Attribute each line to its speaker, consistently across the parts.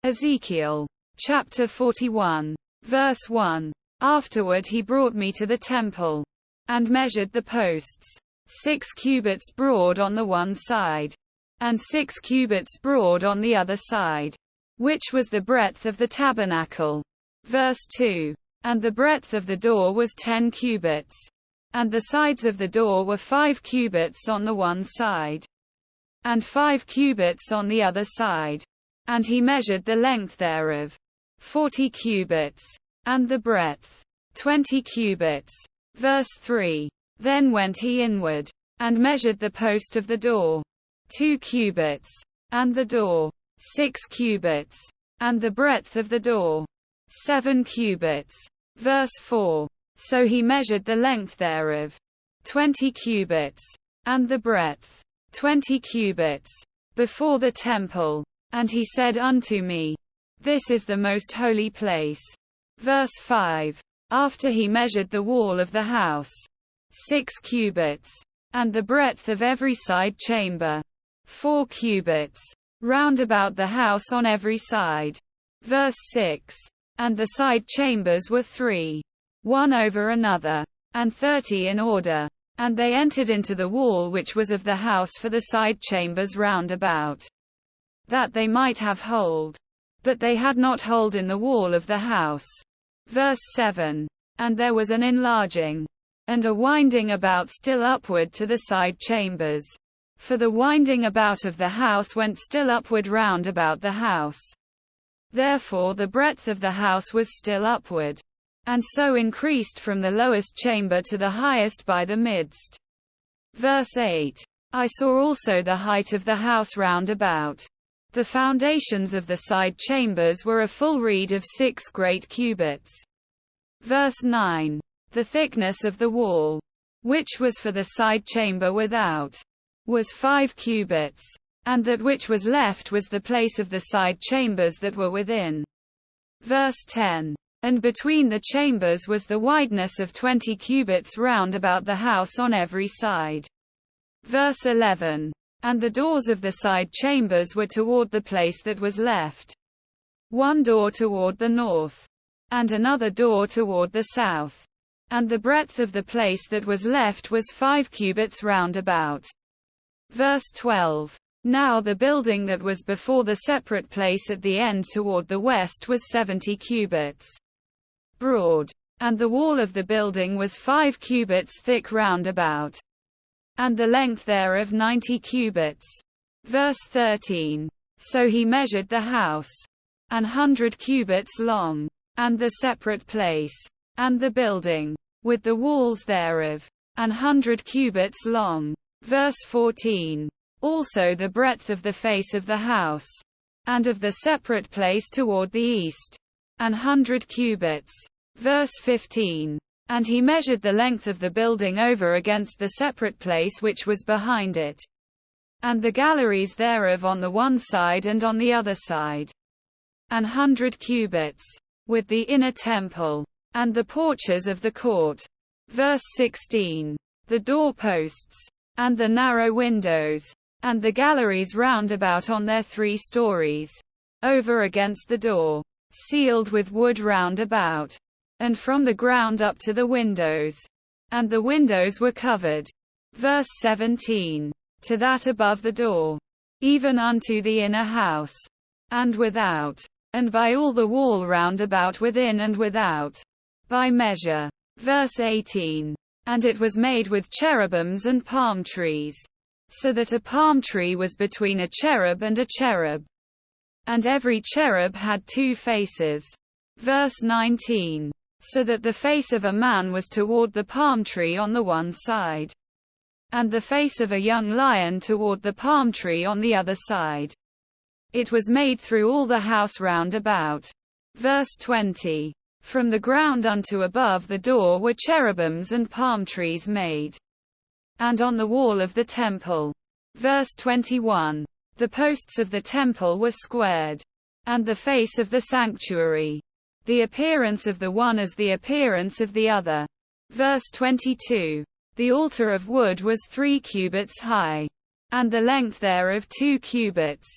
Speaker 1: Ezekiel. Chapter 41. Verse 1. Afterward he brought me to the temple, and measured the posts, 6 cubits broad on the one side, and 6 cubits broad on the other side, which was the breadth of the tabernacle. Verse 2. And the breadth of the door was 10 cubits, and the sides of the door were 5 cubits on the one side, and 5 cubits on the other side. And he measured the length thereof, 40 cubits, and the breadth, 20 cubits. Verse 3. Then went he inward, and measured the post of the door, 2 cubits, and the door, 6 cubits, and the breadth of the door, 7 cubits. Verse 4. So he measured the length thereof, 20 cubits, and the breadth, 20 cubits, before the temple. And he said unto me, This is the most holy place. Verse 5. After he measured the wall of the house, 6 cubits, and the breadth of every side chamber, 4 cubits, round about the house on every side. Verse 6. And the side chambers were 3, one over another, and 30 in order. And they entered into the wall which was of the house for the side chambers round about, that they might have hold. But they had not hold in the wall of the house. Verse 7. And there was an enlarging, and a winding about still upward to the side chambers. For the winding about of the house went still upward round about the house. Therefore the breadth of the house was still upward, and so increased from the lowest chamber to the highest by the midst. Verse 8. I saw also the height of the house round about. The foundations of the side chambers were a full reed of 6 great cubits. Verse 9. The thickness of the wall, which was for the side chamber without, was 5 cubits, and that which was left was the place of the side chambers that were within. Verse 10. And between the chambers was the wideness of 20 cubits round about the house on every side. Verse 11. And the doors of the side chambers were toward the place that was left, one door toward the north, and another door toward the south. And the breadth of the place that was left was 5 cubits round about. Verse 12. Now the building that was before the separate place at the end toward the west was 70 cubits broad, and the wall of the building was 5 cubits thick round about, and the length thereof 90 cubits. Verse 13. So he measured the house, 100 cubits long, and the separate place, and the building, with the walls thereof, 100 cubits long. Verse 14. Also the breadth of the face of the house, and of the separate place toward the east, 100 cubits. Verse 15. And he measured the length of the building over against the separate place which was behind it, and the galleries thereof on the one side and on the other side, 100 cubits, with the inner temple, and the porches of the court. Verse 16. The doorposts, and the narrow windows, and the galleries round about on their 3 stories, over against the door, sealed with wood round about, and from the ground up to the windows. And the windows were covered. Verse 17. To that above the door, even unto the inner house, and without, and by all the wall round about within and without, by measure. Verse 18. And it was made with cherubims and palm trees, so that a palm tree was between a cherub and a cherub. And every cherub had 2 faces. Verse 19. So that the face of a man was toward the palm tree on the one side, and the face of a young lion toward the palm tree on the other side. It was made through all the house round about. Verse 20. From the ground unto above the door were cherubims and palm trees made. And on the wall of the temple. Verse 21. The posts of the temple were squared, and the face of the sanctuary, the appearance of the one as the appearance of the other. Verse 22. The altar of wood was 3 cubits high, and the length thereof 2 cubits,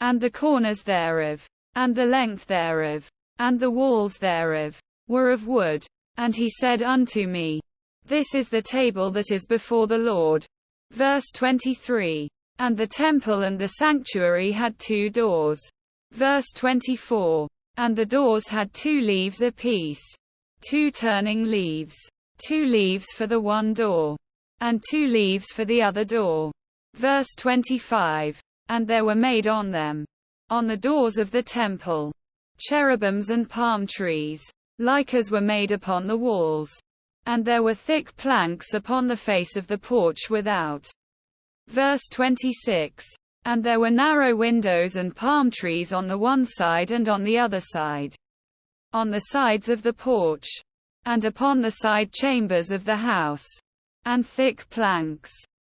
Speaker 1: and the corners thereof, and the length thereof, and the walls thereof, were of wood. And he said unto me, This is the table that is before the Lord. Verse 23. And the temple and the sanctuary had 2 doors. Verse 24. And the doors had 2 leaves apiece, 2 turning leaves, 2 leaves for the one door, and 2 leaves for the other door. Verse 25. And there were made on them, on the doors of the temple, cherubims and palm trees, like as were made upon the walls. And there were thick planks upon the face of the porch without. Verse 26. And there were narrow windows and palm trees on the one side and on the other side, on the sides of the porch, and upon the side chambers of the house, and thick planks,